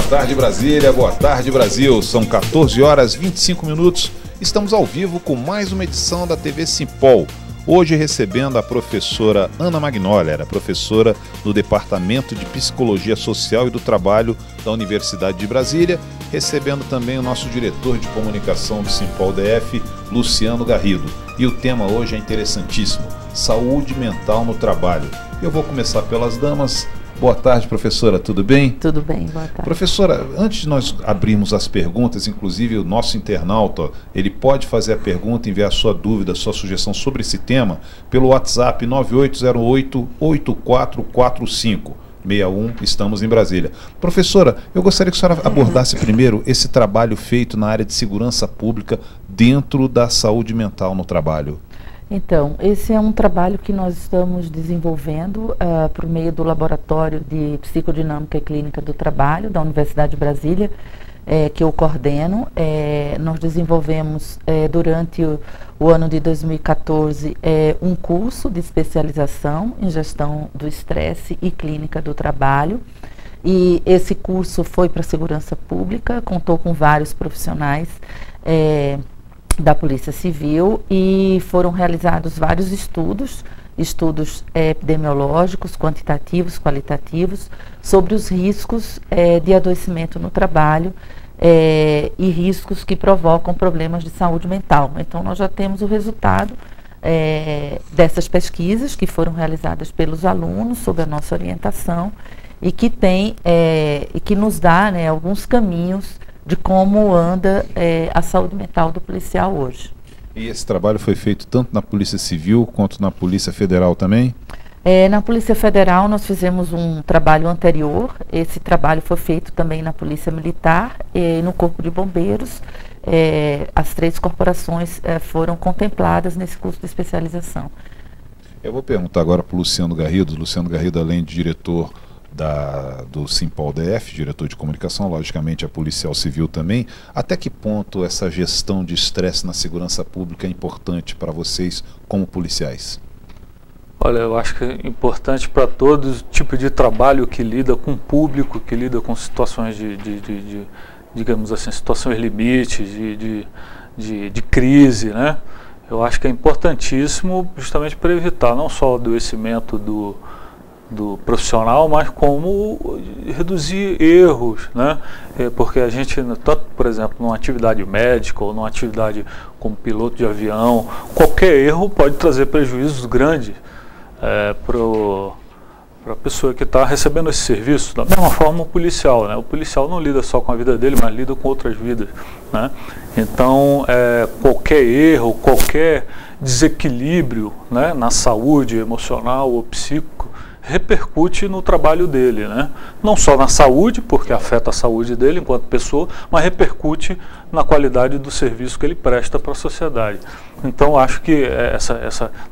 tarde Brasília, boa tarde Brasil. São 14 horas 25 minutos. Estamos ao vivo com mais uma edição da TV Simpol. Hoje recebendo a professora Ana Magnoli, era professora do Departamento de Psicologia Social e do Trabalho da Universidade de Brasília, recebendo também o nosso diretor de comunicação do Simpol DF, Luciano Garrido. E o tema hoje é interessantíssimo, saúde mental no trabalho. Eu vou começar pelas damas. Boa tarde, professora, tudo bem? Tudo bem, boa tarde. Professora, antes de nós abrirmos as perguntas, inclusive o nosso internauta, ele pode fazer a pergunta, enviar a sua dúvida, a sua sugestão sobre esse tema, pelo WhatsApp 9808-8445. 61, estamos em Brasília. Professora, eu gostaria que a senhora abordasse primeiro esse trabalho feito na área de segurança pública dentro da saúde mental no trabalho. Então, esse é um trabalho que nós estamos desenvolvendo por meio do Laboratório de Psicodinâmica e Clínica do Trabalho da Universidade de Brasília, que eu coordeno. Nós desenvolvemos durante o ano de 2014 um curso de especialização em gestão do estresse e clínica do trabalho. E esse curso foi para a segurança pública, contou com vários profissionais da Polícia Civil e foram realizados vários estudos epidemiológicos, quantitativos, qualitativos, sobre os riscos de adoecimento no trabalho e riscos que provocam problemas de saúde mental. Então, nós já temos o resultado dessas pesquisas que foram realizadas pelos alunos sob a nossa orientação e que nos dá alguns caminhos de como anda a saúde mental do policial hoje. E esse trabalho foi feito tanto na Polícia Civil quanto na Polícia Federal também? Na Polícia Federal nós fizemos um trabalho anterior, esse trabalho foi feito também na Polícia Militar e no Corpo de Bombeiros. As três corporações foram contempladas nesse curso de especialização. Eu vou perguntar agora para o Luciano Garrido. Luciano Garrido, além de diretor do Simpol DF, diretor de comunicação, logicamente a policial civil também, até que ponto essa gestão de estresse na segurança pública é importante para vocês como policiais? Olha, eu acho que é importante para todo tipo de trabalho que lida com o público, que lida com situações digamos assim, situações limites, de crise, né? Eu acho que é importantíssimo justamente para evitar não só o adoecimento do profissional, mas como reduzir erros, né? Porque a gente, tanto, por exemplo, numa atividade médica ou numa atividade como piloto de avião, qualquer erro pode trazer prejuízos grandes para a pessoa que está recebendo esse serviço. Da mesma forma o policial, né? O policial não lida só com a vida dele, mas lida com outras vidas, né? Então, qualquer erro, qualquer desequilíbrio, né, na saúde emocional ou psíquico, repercute no trabalho dele, né? Não só na saúde, porque afeta a saúde dele enquanto pessoa, mas repercute na qualidade do serviço que ele presta para a sociedade. Então, acho que esse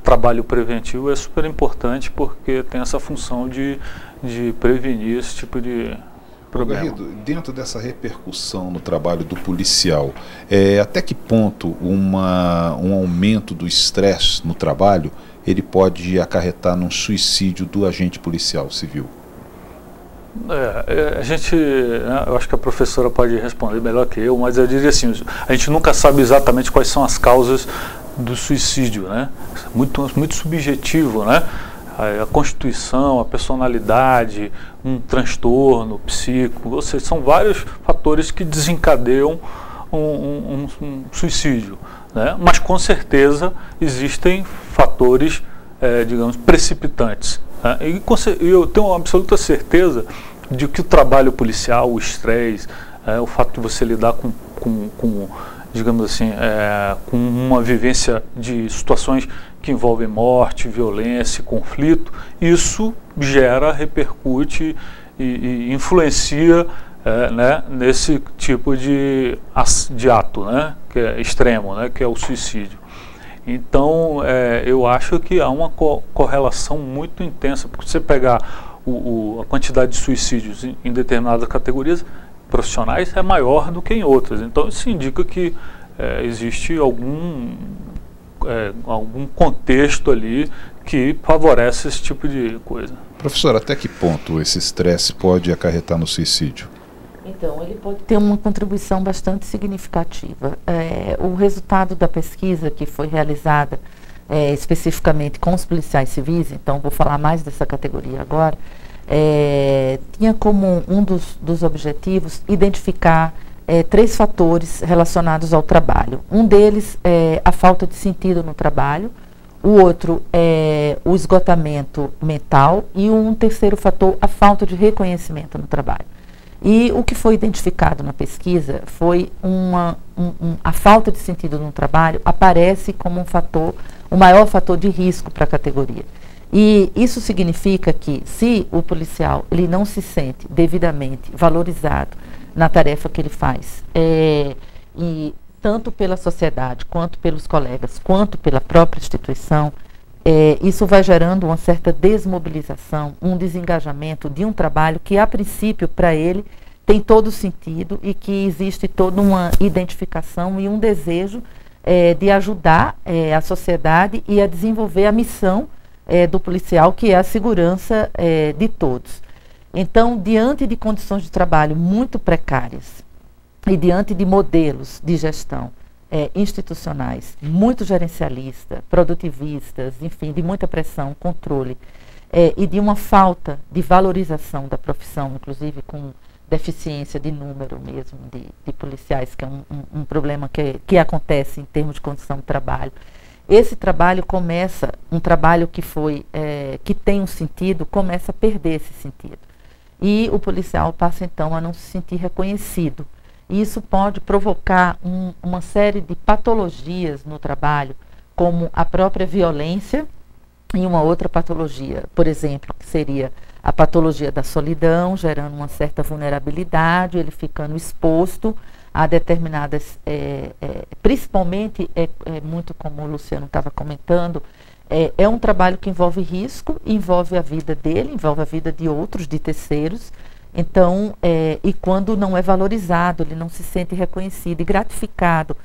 trabalho preventivo é super importante porque tem essa função de prevenir esse tipo de problema. Garrido, dentro dessa repercussão no trabalho do policial, até que ponto um aumento do estresse no trabalho ele pode acarretar num suicídio do agente policial civil? Eu acho que a professora pode responder melhor que eu, mas eu diria assim, a gente nunca sabe exatamente quais são as causas do suicídio, né? Muito, muito subjetivo, né? A constituição, a personalidade, um transtorno psíquico, ou seja, são vários fatores que desencadeiam um suicídio, né? Mas com certeza existem fatores, digamos, precipitantes, né? E eu tenho absoluta certeza de que o trabalho policial, o estresse, o fato de você lidar com digamos assim, com uma vivência de situações que envolvem morte, violência, conflito, isso gera, repercute e influencia né, nesse tipo de ato, né, que é extremo, né, que é o suicídio. Então, eu acho que há uma correlação muito intensa, porque você pegar a quantidade de suicídios em determinadas categorias profissionais é maior do que em outras. Então, isso indica que existe algum contexto ali que favorece esse tipo de coisa. Professor, até que ponto esse estresse pode acarretar no suicídio? Então, ele pode ter uma contribuição bastante significativa. O resultado da pesquisa que foi realizada especificamente com os policiais civis, então vou falar mais dessa categoria agora, tinha como um dos objetivos identificar 3 fatores relacionados ao trabalho. Um deles é a falta de sentido no trabalho, o outro é o esgotamento mental e um terceiro fator, a falta de reconhecimento no trabalho. E o que foi identificado na pesquisa foi a falta de sentido no trabalho aparece como o maior fator de risco para a categoria. E isso significa que se o policial ele não se sente devidamente valorizado na tarefa que ele faz, e tanto pela sociedade, quanto pelos colegas, quanto pela própria instituição, isso vai gerando uma certa desmobilização, um desengajamento de um trabalho que, a princípio, para ele, tem todo sentido e que existe toda uma identificação e um desejo de ajudar a sociedade e a desenvolver a missão do policial, que é a segurança de todos. Então, diante de condições de trabalho muito precárias e diante de modelos de gestão institucionais muito gerencialistas, produtivistas, enfim, de muita pressão, controle, e de uma falta de valorização da profissão, inclusive com deficiência de número mesmo de policiais, que é um problema que acontece em termos de condição de trabalho. Esse trabalho começa, um trabalho que tem um sentido, começa a perder esse sentido. E o policial passa então a não se sentir reconhecido. E isso pode provocar uma série de patologias no trabalho, como a própria violência e uma outra patologia, por exemplo, que seria a patologia da solidão, gerando uma certa vulnerabilidade, ele ficando exposto a determinadas, principalmente, muito como o Luciano estava comentando, é um trabalho que envolve risco, envolve a vida dele, envolve a vida de outros, de terceiros. Então, e quando não é valorizado, ele não se sente reconhecido e gratificado,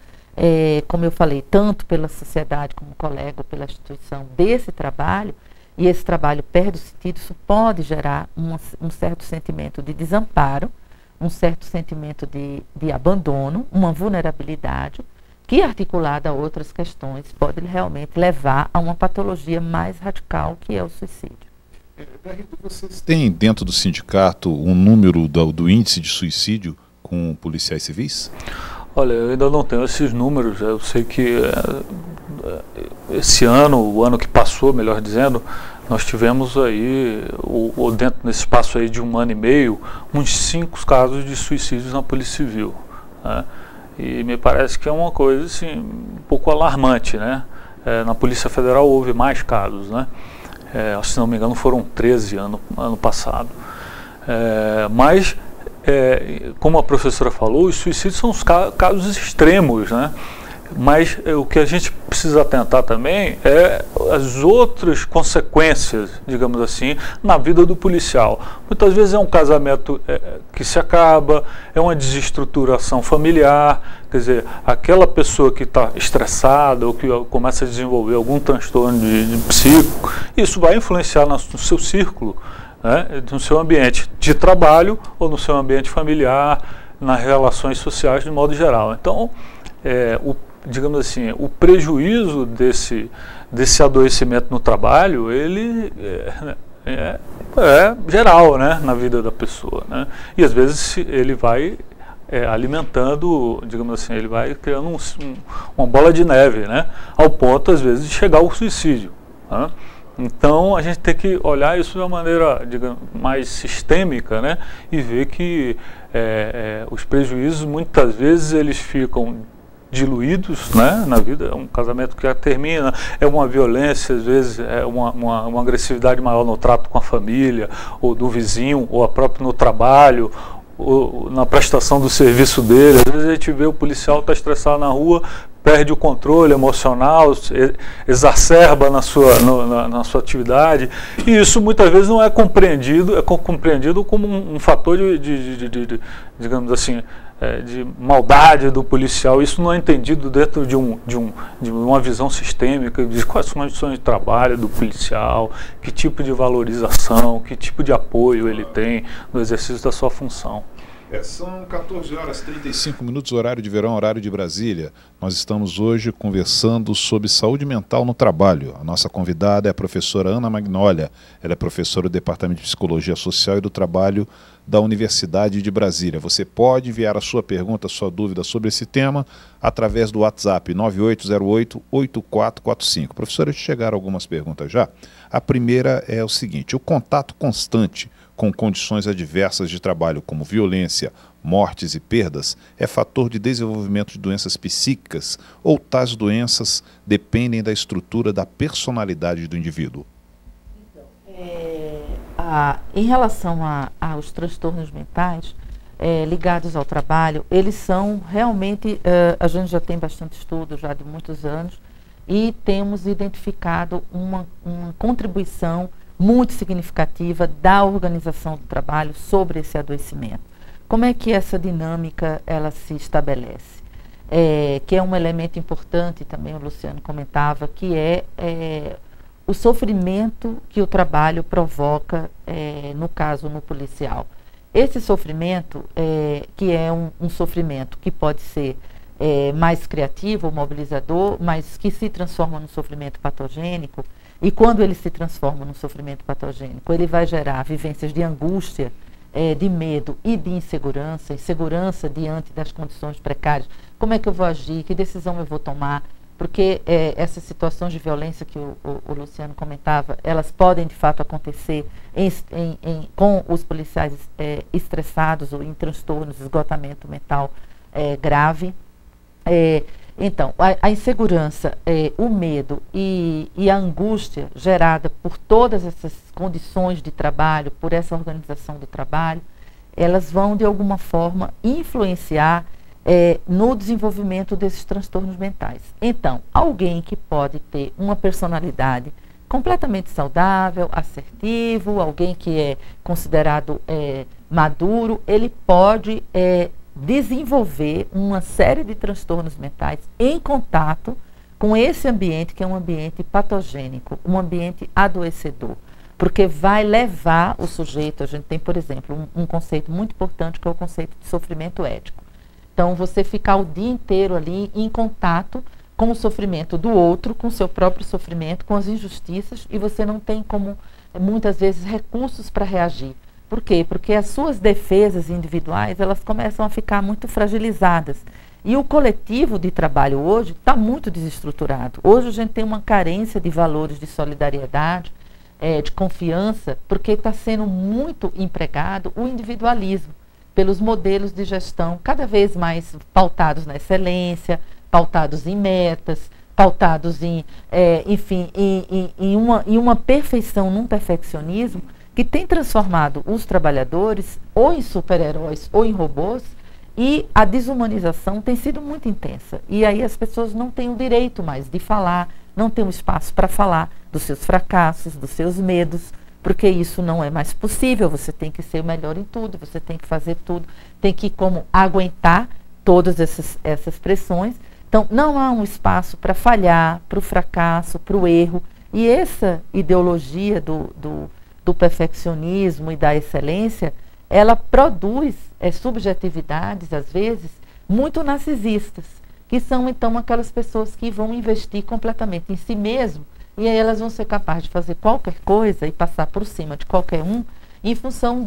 como eu falei, tanto pela sociedade como colega, pela instituição desse trabalho, e esse trabalho perde o sentido, isso pode gerar um certo sentimento de desamparo, um certo sentimento de abandono, uma vulnerabilidade, que articulada a outras questões pode realmente levar a uma patologia mais radical, que é o suicídio. Vocês têm dentro do sindicato um número do índice de suicídio com policiais civis? Olha, eu ainda não tenho esses números. Eu sei que esse ano, o ano que passou, melhor dizendo, nós tivemos aí, dentro desse espaço aí de 1 ano e meio, uns 5 casos de suicídios na Polícia Civil, né? E me parece que é uma coisa assim, um pouco alarmante, né? Na Polícia Federal houve mais casos, né? Se não me engano foram 13 ano passado. Mas, como a professora falou, os suicídios são os casos extremos, né? Mas o que a gente precisa atentar também é as outras consequências, digamos assim, na vida do policial. Muitas vezes é um casamento que se acaba, é uma desestruturação familiar, quer dizer, aquela pessoa que está estressada ou que começa a desenvolver algum transtorno de psíquico, isso vai influenciar no seu círculo, né, no seu ambiente de trabalho ou no seu ambiente familiar, nas relações sociais de modo geral. Então, digamos assim, o prejuízo desse adoecimento no trabalho, ele é geral, né, na vida da pessoa, né? E às vezes ele vai alimentando, digamos assim, ele vai criando uma bola de neve, né, ao ponto às vezes de chegar ao suicídio, né? Então a gente tem que olhar isso de uma maneira, digamos, mais sistêmica, né, e ver que os prejuízos muitas vezes eles ficam diluídos, né, na vida. É um casamento que já termina, é uma violência, às vezes é uma agressividade maior no trato com a família, ou do vizinho, ou a própria no trabalho, ou na prestação do serviço dele. Às vezes a gente vê o policial está estressado na rua, perde o controle emocional, exacerba na sua atividade, e isso muitas vezes não é compreendido, como um fator de digamos assim, de maldade do policial. Isso não é entendido dentro de uma visão sistêmica de quais são as condições de trabalho do policial, que tipo de valorização, que tipo de apoio ele tem no exercício da sua função. São 14 horas e 35 minutos, horário de verão, horário de Brasília. Nós estamos hoje conversando sobre saúde mental no trabalho. A nossa convidada é a professora Ana Magnólia. Ela é professora do Departamento de Psicologia Social e do Trabalho da Universidade de Brasília. Você pode enviar a sua pergunta, a sua dúvida sobre esse tema através do WhatsApp 9808-8445. Professora, chegaram algumas perguntas já. A primeira é o seguinte: o contato constante com condições adversas de trabalho, como violência, mortes e perdas, é fator de desenvolvimento de doenças psíquicas ou tais doenças dependem da estrutura da personalidade do indivíduo? Em relação aos transtornos mentais ligados ao trabalho, eles são realmente, a gente já tem bastante estudo já de muitos anos e temos identificado uma contribuição muito significativa da organização do trabalho sobre esse adoecimento. Como é que essa dinâmica ela se estabelece? Que é um elemento importante, também o Luciano comentava, que é o sofrimento que o trabalho provoca, no caso, no policial. Esse sofrimento, que é um sofrimento que pode ser mais criativo, mobilizador, mas que se transforma num sofrimento patogênico. E quando ele se transforma num sofrimento patogênico, ele vai gerar vivências de angústia, de medo e de insegurança, insegurança diante das condições precárias. Como é que eu vou agir? Que decisão eu vou tomar? Porque essas situações de violência que o Luciano comentava, elas podem de fato acontecer com os policiais estressados ou em transtornos, esgotamento mental grave. Então, a insegurança, o medo e a angústia gerada por todas essas condições de trabalho, por essa organização do trabalho, elas vão de alguma forma influenciar no desenvolvimento desses transtornos mentais. Então, alguém que pode ter uma personalidade completamente saudável, assertivo, alguém que é considerado maduro, ele pode desenvolver uma série de transtornos mentais em contato com esse ambiente que é um ambiente patogênico, um ambiente adoecedor, porque vai levar o sujeito, a gente tem, por exemplo, um conceito muito importante que é o conceito de sofrimento ético. Então, você ficar o dia inteiro ali em contato com o sofrimento do outro, com o seu próprio sofrimento, com as injustiças, e você não tem como, muitas vezes, recursos para reagir. Por quê? Porque as suas defesas individuais, elas começam a ficar muito fragilizadas. E o coletivo de trabalho hoje está muito desestruturado. Hoje a gente tem uma carência de valores de solidariedade, de confiança, porque está sendo muito empregado o individualismo, pelos modelos de gestão cada vez mais pautados na excelência, pautados em metas, pautados em uma perfeição, num perfeccionismo, que tem transformado os trabalhadores ou em super-heróis ou em robôs, e a desumanização tem sido muito intensa. E aí as pessoas não têm o direito mais de falar, não têm um espaço para falar dos seus fracassos, dos seus medos, porque isso não é mais possível. Você tem que ser o melhor em tudo, você tem que fazer tudo, tem que aguentar todas essas pressões. Então, não há um espaço para falhar, para o fracasso, para o erro. E essa ideologia do perfeccionismo e da excelência, ela produz subjetividades, às vezes, muito narcisistas, que são, então, aquelas pessoas que vão investir completamente em si mesmo, e aí elas vão ser capazes de fazer qualquer coisa e passar por cima de qualquer um, em função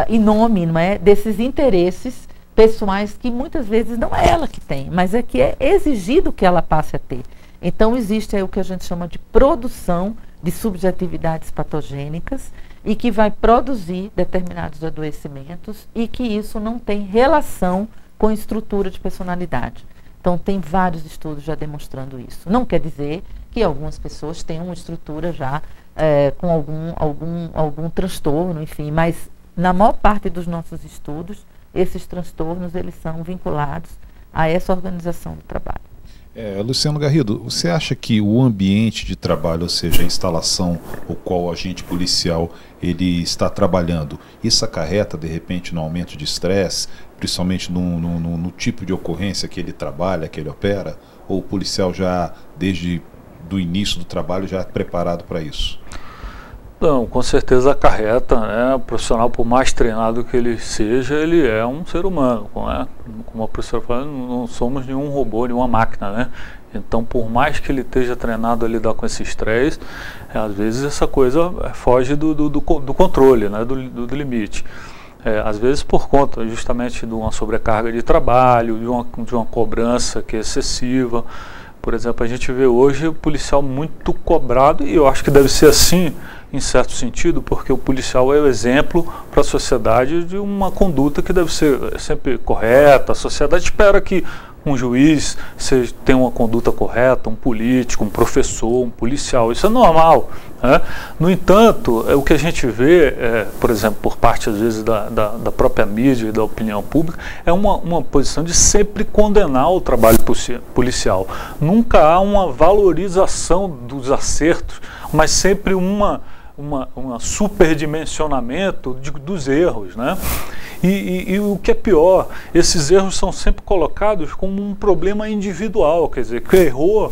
em nome, não é, desses interesses pessoais que muitas vezes não é ela que tem, mas é que é exigido que ela passe a ter. Então, existe aí o que a gente chama de produção de subjetividades patogênicas e que vai produzir determinados adoecimentos e que isso não tem relação com estrutura de personalidade. Então, tem vários estudos já demonstrando isso. Não quer dizer que algumas pessoas tenham uma estrutura já com algum transtorno, enfim, mas na maior parte dos nossos estudos, esses transtornos eles são vinculados a essa organização do trabalho. Luciano Garrido, você acha que o ambiente de trabalho, ou seja, a instalação o qual o agente policial ele está trabalhando, isso acarreta de repente no aumento de estresse, principalmente no tipo de ocorrência que ele trabalha, que ele opera, ou o policial já desde do início do trabalho já é preparado para isso? Não, com certeza acarreta, né? O profissional, por mais treinado que ele seja, ele é um ser humano, né? Como a professora falou, não somos nenhum robô, nenhuma máquina, né? Então, por mais que ele esteja treinado a lidar com esse estresse, às vezes essa coisa foge do controle, né? do limite. Às vezes por conta justamente de uma sobrecarga de trabalho, de uma cobrança que é excessiva. Por exemplo, a gente vê hoje o policial muito cobrado, e eu acho que deve ser assim, em certo sentido, porque o policial é o exemplo para a sociedade de uma conduta que deve ser sempre correta. A sociedade espera que um juiz tenha uma conduta correta, um político, um professor, um policial. Isso é normal, né? No entanto, o que a gente vê, por exemplo, por parte às vezes da própria mídia e da opinião pública, é uma posição de sempre condenar o trabalho policial. Nunca há uma valorização dos acertos, mas sempre uma superdimensionamento dos erros, né? E o que é pior, esses erros são sempre colocados como um problema individual, quer dizer, que errou,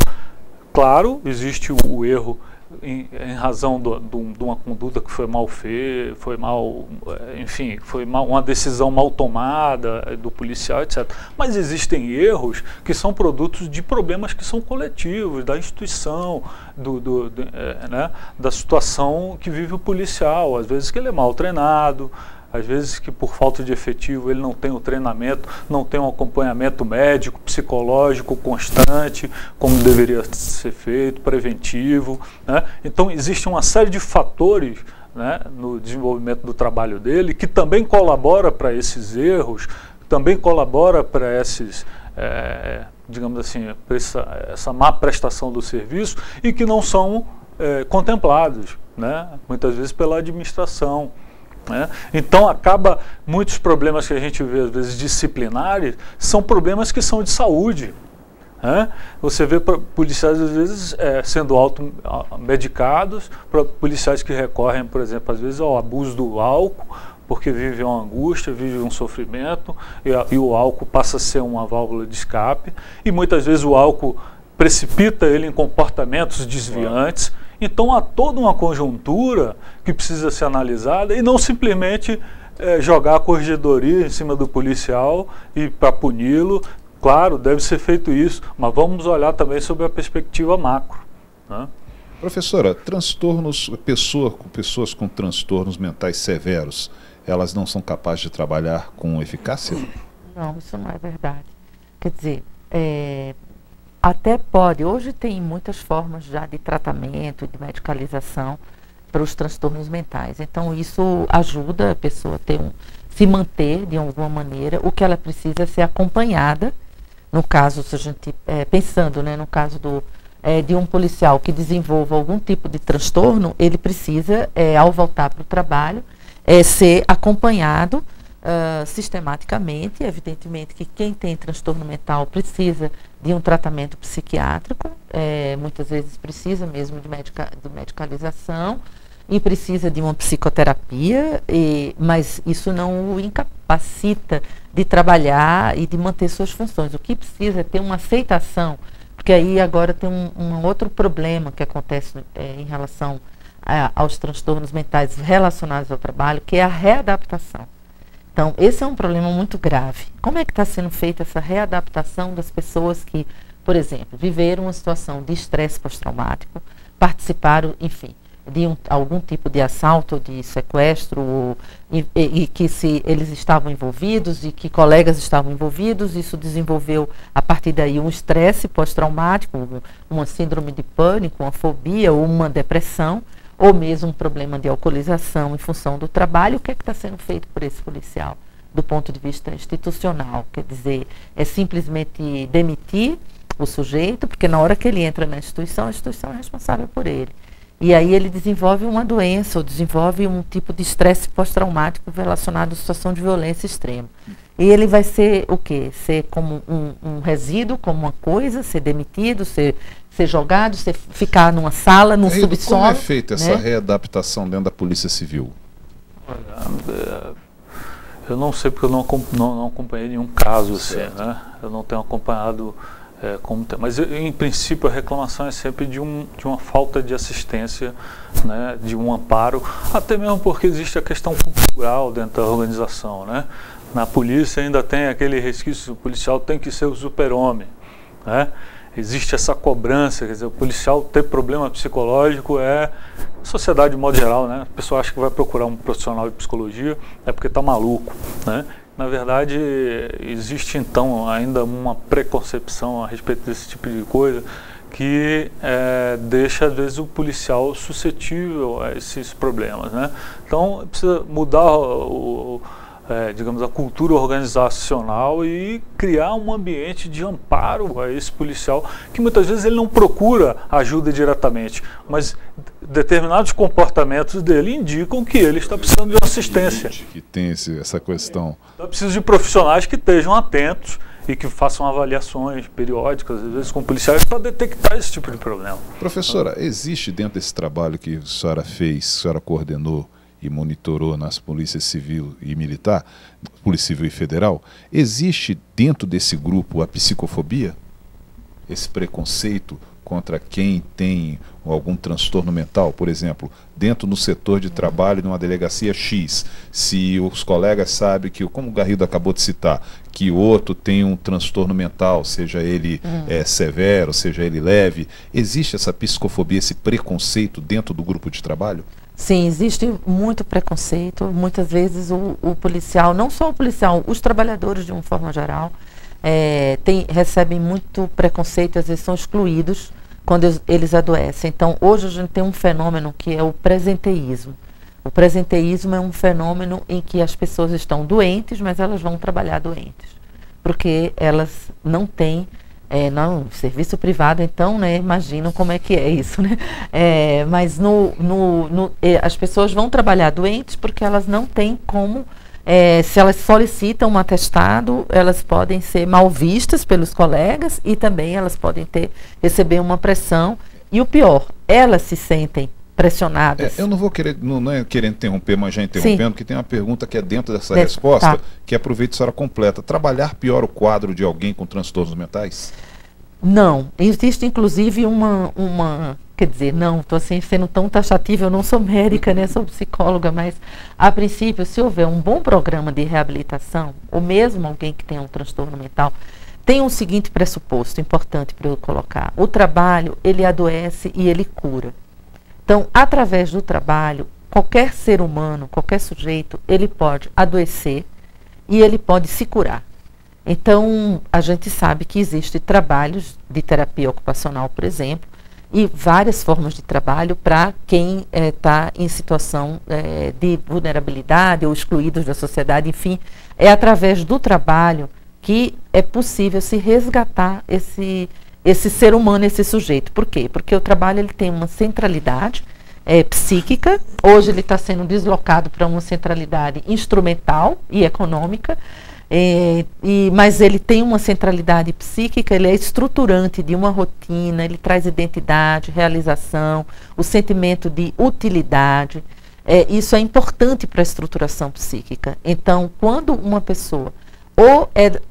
claro, existe o erro em razão de uma conduta que foi mal feita, foi uma decisão mal tomada do policial, etc. Mas existem erros que são produtos de problemas que são coletivos, da instituição, né, da situação que vive o policial. Às vezes que ele é mal treinado, às vezes que por falta de efetivo ele não tem o treinamento, não tem um acompanhamento médico, psicológico constante, como deveria ser feito, preventivo, né? Então existe uma série de fatores, né, no desenvolvimento do trabalho dele que também colabora para esses erros, também colabora para esses, digamos assim, essa má prestação do serviço e que não são contemplados, né, muitas vezes pela administração. Então acaba, muitos problemas que a gente vê às vezes disciplinares são problemas que são de saúde, né? Você vê policiais às vezes sendo automedicados, policiais que recorrem, por exemplo, às vezes ao abuso do álcool, porque vive uma angústia, vive um sofrimento, e o álcool passa a ser uma válvula de escape, e muitas vezes o álcool precipita ele em comportamentos desviantes. Então há toda uma conjuntura que precisa ser analisada e não simplesmente jogar a corregedoria em cima do policial e para puni-lo. Claro, deve ser feito isso, mas vamos olhar também sobre a perspectiva macro, né? Professora, pessoas com transtornos mentais severos, elas não são capazes de trabalhar com eficácia? Não, isso não é verdade. Quer dizer, até pode, hoje tem muitas formas já de tratamento, de medicalização para os transtornos mentais. Então isso ajuda a pessoa a se manter de alguma maneira. O que ela precisa é ser acompanhada. No caso, se a gente, pensando, né, no caso de um policial que desenvolva algum tipo de transtorno, ele precisa, ao voltar para o trabalho, ser acompanhado sistematicamente. Evidentemente que quem tem transtorno mental precisa de um tratamento psiquiátrico, muitas vezes precisa mesmo de medicalização e precisa de uma psicoterapia, mas isso não o incapacita de trabalhar e de manter suas funções. O que precisa é ter uma aceitação, porque aí agora tem um outro problema que acontece em relação aos transtornos mentais relacionados ao trabalho, que é a readaptação. Então, esse é um problema muito grave. Como é que está sendo feita essa readaptação das pessoas que, por exemplo, viveram uma situação de estresse pós-traumático, participaram, enfim, de algum tipo de assalto, de sequestro, e que se eles estavam envolvidos e que colegas estavam envolvidos, isso desenvolveu, a partir daí, um estresse pós-traumático, uma síndrome de pânico, uma fobia ou uma depressão, ou mesmo um problema de alcoolização em função do trabalho. O que é que está sendo feito por esse policial, do ponto de vista institucional? Quer dizer, é simplesmente demitir o sujeito, porque na hora que ele entra na instituição, a instituição é responsável por ele. E aí ele desenvolve uma doença, ou desenvolve um tipo de estresse pós-traumático relacionado à situação de violência extrema. E ele vai ser o quê? Ser como um resíduo, como uma coisa, ser demitido, ser jogado, ficar numa sala, num subsolo. Como é feita essa readaptação dentro da Polícia Civil? Eu não sei, porque eu não acompanhei nenhum caso assim, né? Eu não tenho acompanhado Mas em princípio a reclamação é sempre de uma falta de assistência, né, de um amparo, até mesmo porque existe a questão cultural dentro da organização, né? Na polícia ainda tem aquele resquício, o policial tem que ser o super-homem, né? Existe essa cobrança, quer dizer, o policial ter problema psicológico sociedade de modo geral, né? A pessoa acha que vai procurar um profissional de psicologia é porque está maluco, né? Na verdade, existe então ainda uma preconcepção a respeito desse tipo de coisa que deixa, às vezes, o policial suscetível a esses problemas, né? Então, precisa mudar digamos, a cultura organizacional e criar um ambiente de amparo a esse policial, que muitas vezes ele não procura ajuda diretamente, mas determinados comportamentos dele indicam que ele está precisando de assistência. Que tem essa questão. Então, precisa de profissionais que estejam atentos e que façam avaliações periódicas, às vezes com policiais, para detectar esse tipo de problema. Professora, existe dentro desse trabalho que a senhora fez, a senhora coordenou e monitorou nas polícias civil e militar, polícia civil e federal, existe dentro desse grupo a psicofobia? Esse preconceito contra quem tem algum transtorno mental? Por exemplo, dentro do setor de trabalho de uma delegacia X, se os colegas sabem que, como o Garrido acabou de citar, que o outro tem um transtorno mental, seja ele severo, seja ele leve, existe essa psicofobia, esse preconceito dentro do grupo de trabalho? Sim, existe muito preconceito. Muitas vezes o policial, não só o policial, os trabalhadores de uma forma geral, recebem muito preconceito, às vezes são excluídos quando eles adoecem. Então, hoje a gente tem um fenômeno que é o presenteísmo. O presenteísmo é um fenômeno em que as pessoas estão doentes, mas elas vão trabalhar doentes, porque elas não têm serviço privado, então, né, imaginam como é que é isso, né? Mas as pessoas vão trabalhar doentes porque elas não têm como, se elas solicitam um atestado, elas podem ser mal vistas pelos colegas e também elas podem receber uma pressão. E o pior, elas se sentem pressionadas. Eu não vou querer, não é querer interromper, mas já interrompendo, Sim. porque tem uma pergunta que é dentro dessa resposta, que aproveita a senhora completa. Trabalhar piora o quadro de alguém com transtornos mentais? Não. Existe, inclusive, quer dizer, não, estou assim, sendo tão taxativa, eu não sou médica, né, sou psicóloga, mas, a princípio, se houver um bom programa de reabilitação, ou mesmo alguém que tenha um transtorno mental, tem um seguinte pressuposto importante para eu colocar. O trabalho, ele adoece e ele cura. Então, através do trabalho, qualquer ser humano, qualquer sujeito, ele pode adoecer e ele pode se curar. Então, a gente sabe que existem trabalhos de terapia ocupacional, por exemplo, e várias formas de trabalho para quem está em situação de vulnerabilidade ou excluídos da sociedade, enfim, é através do trabalho que é possível se resgatar esse ser humano, esse sujeito. Por quê? Porque o trabalho ele tem uma centralidade psíquica, hoje ele está sendo deslocado para uma centralidade instrumental e econômica, mas ele tem uma centralidade psíquica, ele é estruturante de uma rotina, ele traz identidade, realização, o sentimento de utilidade. Isso é importante para a estruturação psíquica. Então, quando uma pessoa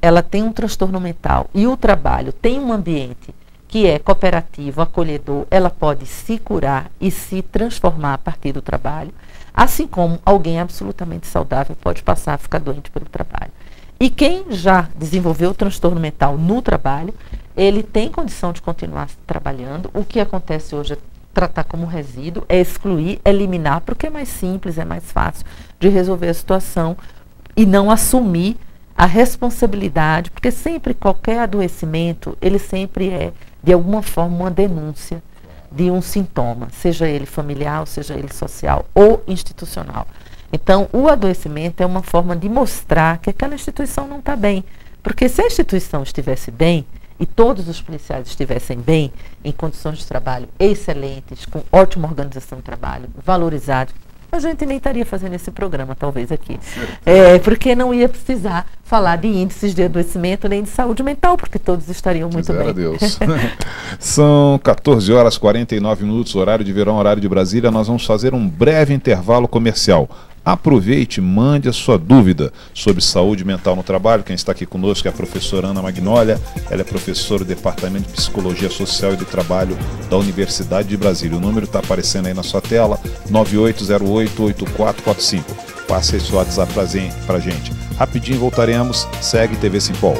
ela tem um transtorno mental e o trabalho tem um ambiente que é cooperativo, acolhedor, ela pode se curar e se transformar a partir do trabalho, assim como alguém absolutamente saudável pode passar a ficar doente pelo trabalho. E quem já desenvolveu o transtorno mental no trabalho, ele tem condição de continuar trabalhando. O que acontece hoje é tratar como resíduo, é excluir, eliminar, porque é mais simples, é mais fácil de resolver a situação e não assumir a responsabilidade, porque sempre qualquer adoecimento, ele sempre é, de alguma forma, uma denúncia de um sintoma, seja ele familiar, seja ele social ou institucional. Então, o adoecimento é uma forma de mostrar que aquela instituição não está bem, porque se a instituição estivesse bem e todos os policiais estivessem bem, em condições de trabalho excelentes, com ótima organização de trabalho, valorizados, a gente nem estaria fazendo esse programa, talvez, aqui. Porque não ia precisar falar de índices de adoecimento nem de saúde mental, porque todos estariam muito bem. Deus. São 14h49, horário de verão, horário de Brasília. Nós vamos fazer um breve intervalo comercial. Aproveite e mande a sua dúvida sobre saúde mental no trabalho. Quem está aqui conosco é a professora Ana Magnólia. Ela é professora do Departamento de Psicologia Social e do Trabalho da Universidade de Brasília. O número está aparecendo aí na sua tela, 9808-8445. Passe aí seu WhatsApp para a gente. Rapidinho voltaremos. Segue TV Simpol.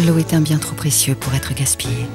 L'eau est un bien trop précieux pour être gaspillée.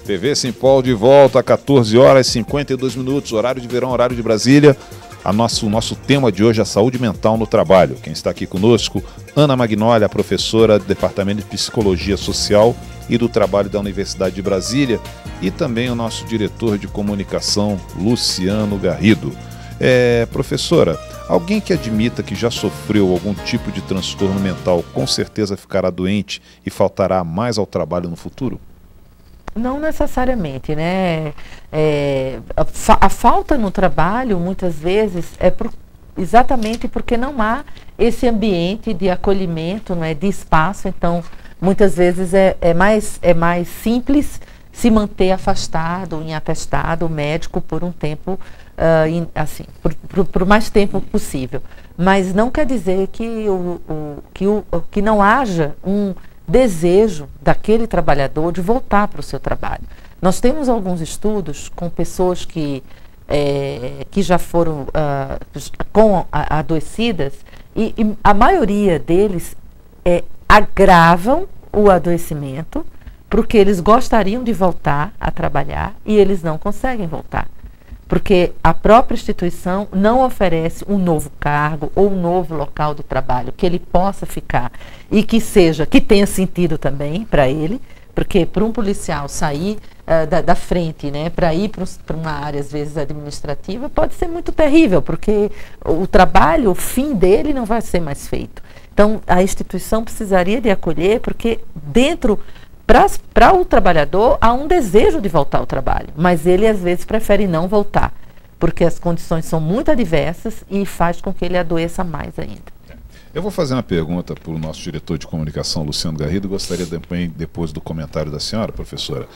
TV Simpol de volta, 14 horas e 52 minutos, horário de verão, horário de Brasília. O nosso tema de hoje é a saúde mental no trabalho. Quem está aqui conosco, Ana Magnólia, professora do Departamento de Psicologia Social e do Trabalho da Universidade de Brasília, e também o nosso diretor de comunicação, Luciano Garrido. Professora, alguém que admita que já sofreu algum tipo de transtorno mental, com certeza ficará doente e faltará mais ao trabalho no futuro? Não necessariamente, né? A falta no trabalho, muitas vezes, exatamente porque não há esse ambiente de acolhimento, né, de espaço. Então, muitas vezes é mais simples se manter afastado, em atestado médico por um tempo, assim, por mais tempo possível. Mas não quer dizer que não haja um desejo daquele trabalhador de voltar para o seu trabalho. Nós temos alguns estudos com pessoas que já foram adoecidas e a maioria deles agravam o adoecimento porque eles gostariam de voltar a trabalhar e eles não conseguem voltar. Porque a própria instituição não oferece um novo cargo ou um novo local do trabalho que ele possa ficar e que tenha sentido também para ele, porque para um policial sair da frente, né, para ir para uma área às vezes administrativa, pode ser muito terrível, porque o trabalho, o fim dele não vai ser mais feito. Então a instituição precisaria de acolher, porque para o trabalhador há um desejo de voltar ao trabalho, mas ele às vezes prefere não voltar, porque as condições são muito adversas e faz com que ele adoeça mais ainda. Eu vou fazer uma pergunta para o nosso diretor de comunicação, Luciano Garrido. Gostaria também, depois do comentário da senhora, professora.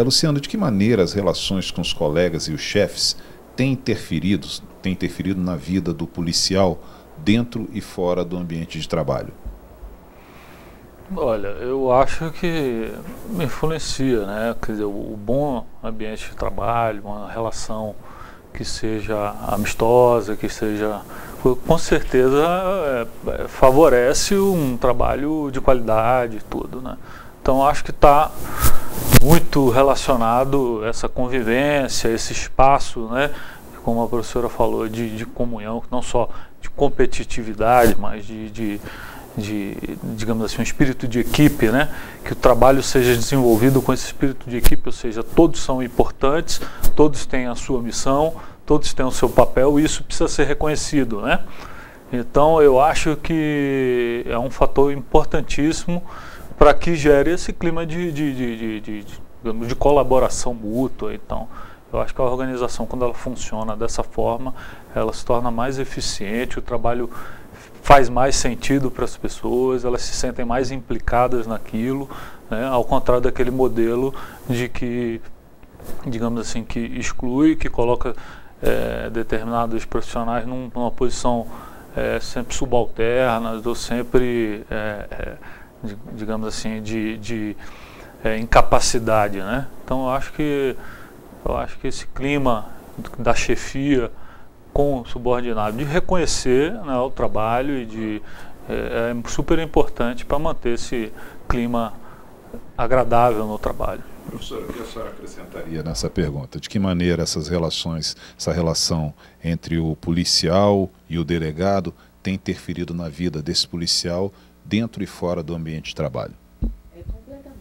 Luciano, de que maneira as relações com os colegas e os chefes têm interferido na vida do policial dentro e fora do ambiente de trabalho? Olha, eu acho que me influencia, né? Quer dizer, o bom ambiente de trabalho, uma relação que seja amistosa, que seja, com certeza favorece um trabalho de qualidade e tudo, né? Então acho que está muito relacionado essa convivência, esse espaço, né? Como a professora falou, de comunhão, não só de competitividade, mas digamos assim, um espírito de equipe, né? Que o trabalho seja desenvolvido com esse espírito de equipe, ou seja, todos são importantes, todos têm a sua missão, todos têm o seu papel, e isso precisa ser reconhecido, né? Então eu acho que é um fator importantíssimo para que gere esse clima de colaboração mútua. Então eu acho que a organização, quando ela funciona dessa forma, ela se torna mais eficiente, o trabalho faz mais sentido para as pessoas, elas se sentem mais implicadas naquilo, né? Ao contrário daquele modelo de que, digamos assim, que exclui, que coloca determinados profissionais numa posição sempre subalterna, ou sempre, digamos assim, de incapacidade, né? Então eu acho que esse clima da chefia com o subordinado, de reconhecer, né, o trabalho e é super importante para manter esse clima agradável no trabalho. Professor, o que a senhora acrescentaria nessa pergunta? De que maneira essas relações, essa relação entre o policial e o delegado tem interferido na vida desse policial dentro e fora do ambiente de trabalho? Completamente,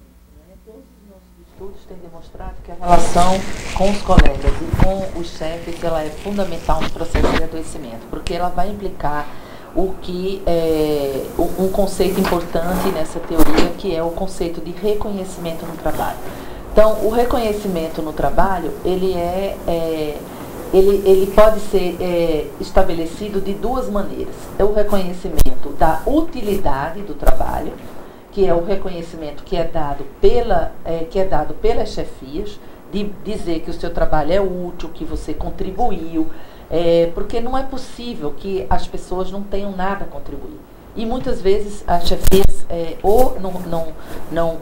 né? Todos os nossos estudos têm demonstrado que a relação com os colegas e com os chefes, ela é fundamental no processo de adoecimento, porque ela vai implicar um conceito importante nessa teoria, que é o conceito de reconhecimento no trabalho. Então, o reconhecimento no trabalho, ele pode ser estabelecido de duas maneiras. É o reconhecimento da utilidade do trabalho, que é o reconhecimento que é dado pelas chefias, de dizer que o seu trabalho é útil, que você contribuiu, porque não é possível que as pessoas não tenham nada a contribuir. E muitas vezes as chefias ou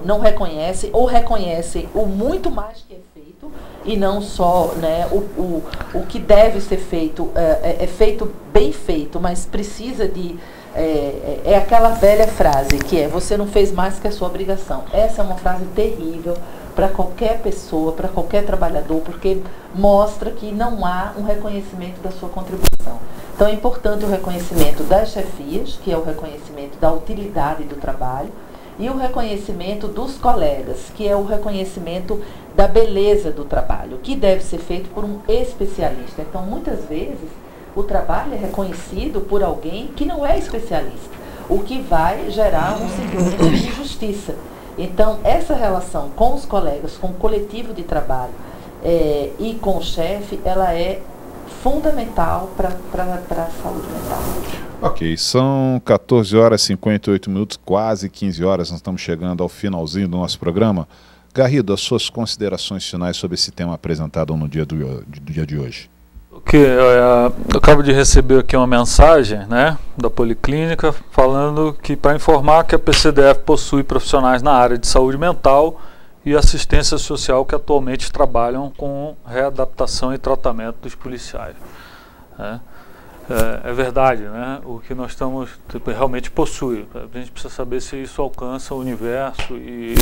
não reconhecem, ou reconhecem o muito mais que é feito, e não só, né, o que deve ser feito, é feito bem feito, mas precisa de... É aquela velha frase que você não fez mais que a sua obrigação. Essa é uma frase terrível para qualquer pessoa, para qualquer trabalhador, porque mostra que não há um reconhecimento da sua contribuição. Então é importante o reconhecimento das chefias, que é o reconhecimento da utilidade do trabalho, e o reconhecimento dos colegas, que é o reconhecimento da beleza do trabalho, que deve ser feito por um especialista. Então, muitas vezes, o trabalho é reconhecido por alguém que não é especialista, o que vai gerar um sentimento de injustiça. Então, essa relação com os colegas, com o coletivo de trabalho e com o chefe, ela é fundamental para a saúde mental. Ok, são 14 horas e 58 minutos, quase 15 horas, nós estamos chegando ao finalzinho do nosso programa. Garrido, as suas considerações finais sobre esse tema apresentado no dia de hoje. Eu acabo de receber aqui uma mensagem, né, da Policlínica, falando que, para informar que a PCDF possui profissionais na área de saúde mental e assistência social que atualmente trabalham com readaptação e tratamento dos policiais. É verdade, né? O que nós estamos realmente possui. A gente precisa saber se isso alcança o universo e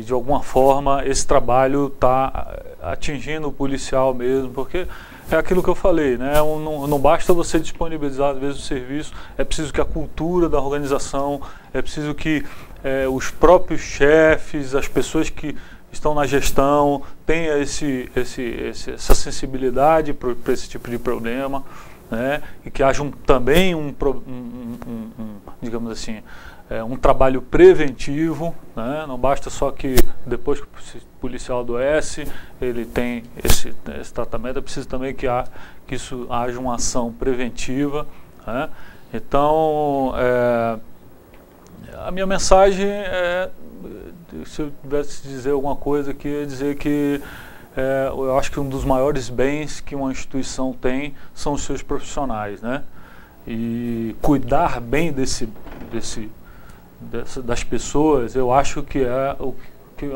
de alguma forma esse trabalho está atingindo o policial mesmo, porque é aquilo que eu falei, né? Não basta você disponibilizar às vezes o serviço, é preciso que a cultura da organização, é preciso que os próprios chefes, as pessoas que estão na gestão tenham essa sensibilidade para esse tipo de problema, né? E que haja também digamos assim, um trabalho preventivo, né? Não basta só que depois que o policial adoece, ele tem esse tratamento, é preciso também que isso haja uma ação preventiva, né? Então, a minha mensagem se eu tivesse que dizer alguma coisa aqui, é dizer que eu acho que um dos maiores bens que uma instituição tem são os seus profissionais, né? E cuidar bem das pessoas, eu acho que é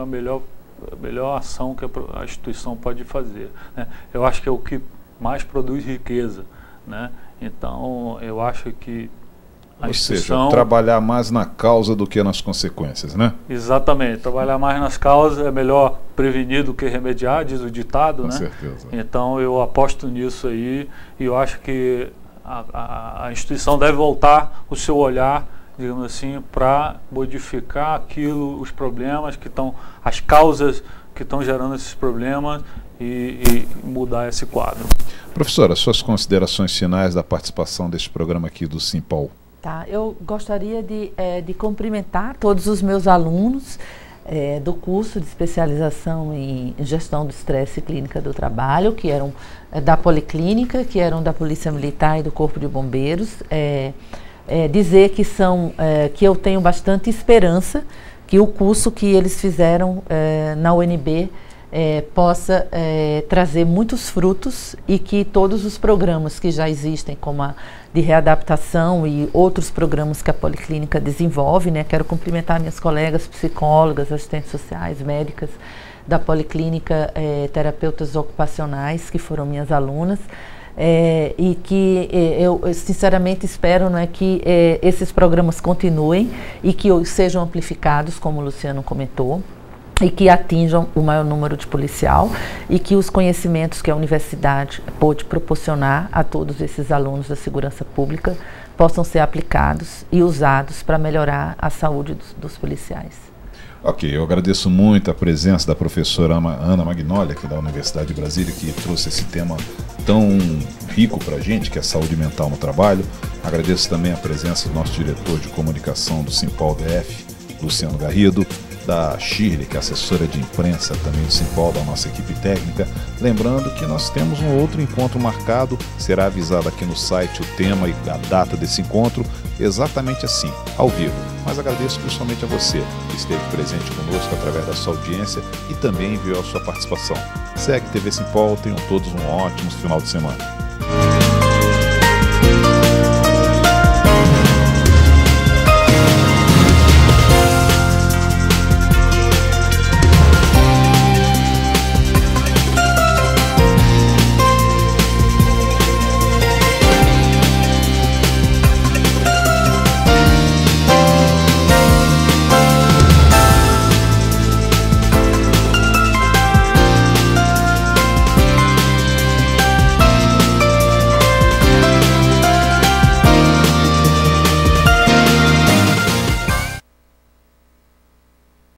a melhor ação que a instituição pode fazer, né? Eu acho que é o que mais produz riqueza, né? Então, eu acho que a instituição... Ou seja, trabalhar mais na causa do que nas consequências, né? Exatamente, trabalhar mais nas causas é melhor prevenir do que remediar, diz o ditado, né? Com certeza. Então, eu aposto nisso aí e eu acho que a instituição deve voltar o seu olhar, digamos assim, para modificar os problemas que estão, as causas que estão gerando esses problemas e mudar esse quadro. Professora, suas considerações finais da participação deste programa aqui do Simpol. Tá, eu gostaria de cumprimentar todos os meus alunos do curso de especialização em gestão do estresse e clínica do trabalho, que eram da Policlínica, que eram da Polícia Militar e do Corpo de Bombeiros. Dizer que eu tenho bastante esperança que o curso que eles fizeram na UNB possa trazer muitos frutos e que todos os programas que já existem, como a de readaptação e outros programas que a Policlínica desenvolve, né? Quero cumprimentar minhas colegas psicólogas, assistentes sociais, médicas da Policlínica, terapeutas ocupacionais, que foram minhas alunas, e que eu sinceramente espero, né, que esses programas continuem e que sejam amplificados, como o Luciano comentou, e que atinjam o maior número de policial e que os conhecimentos que a universidade pôde proporcionar a todos esses alunos da segurança pública possam ser aplicados e usados para melhorar a saúde dos policiais. Ok, eu agradeço muito a presença da professora Ana Magnoli, aqui da Universidade de Brasília, que trouxe esse tema tão rico para a gente, que é a saúde mental no trabalho. Agradeço também a presença do nosso diretor de comunicação do Simpol DF, Luciano Garrido, da Shirley, que é assessora de imprensa também do Simpol, da nossa equipe técnica. Lembrando que nós temos um outro encontro marcado, será avisado aqui no site o tema e a data desse encontro, exatamente assim, ao vivo. Mas agradeço principalmente a você, que esteve presente conosco através da sua audiência e também enviou a sua participação. Segue TV Simpol, tenham todos um ótimo final de semana.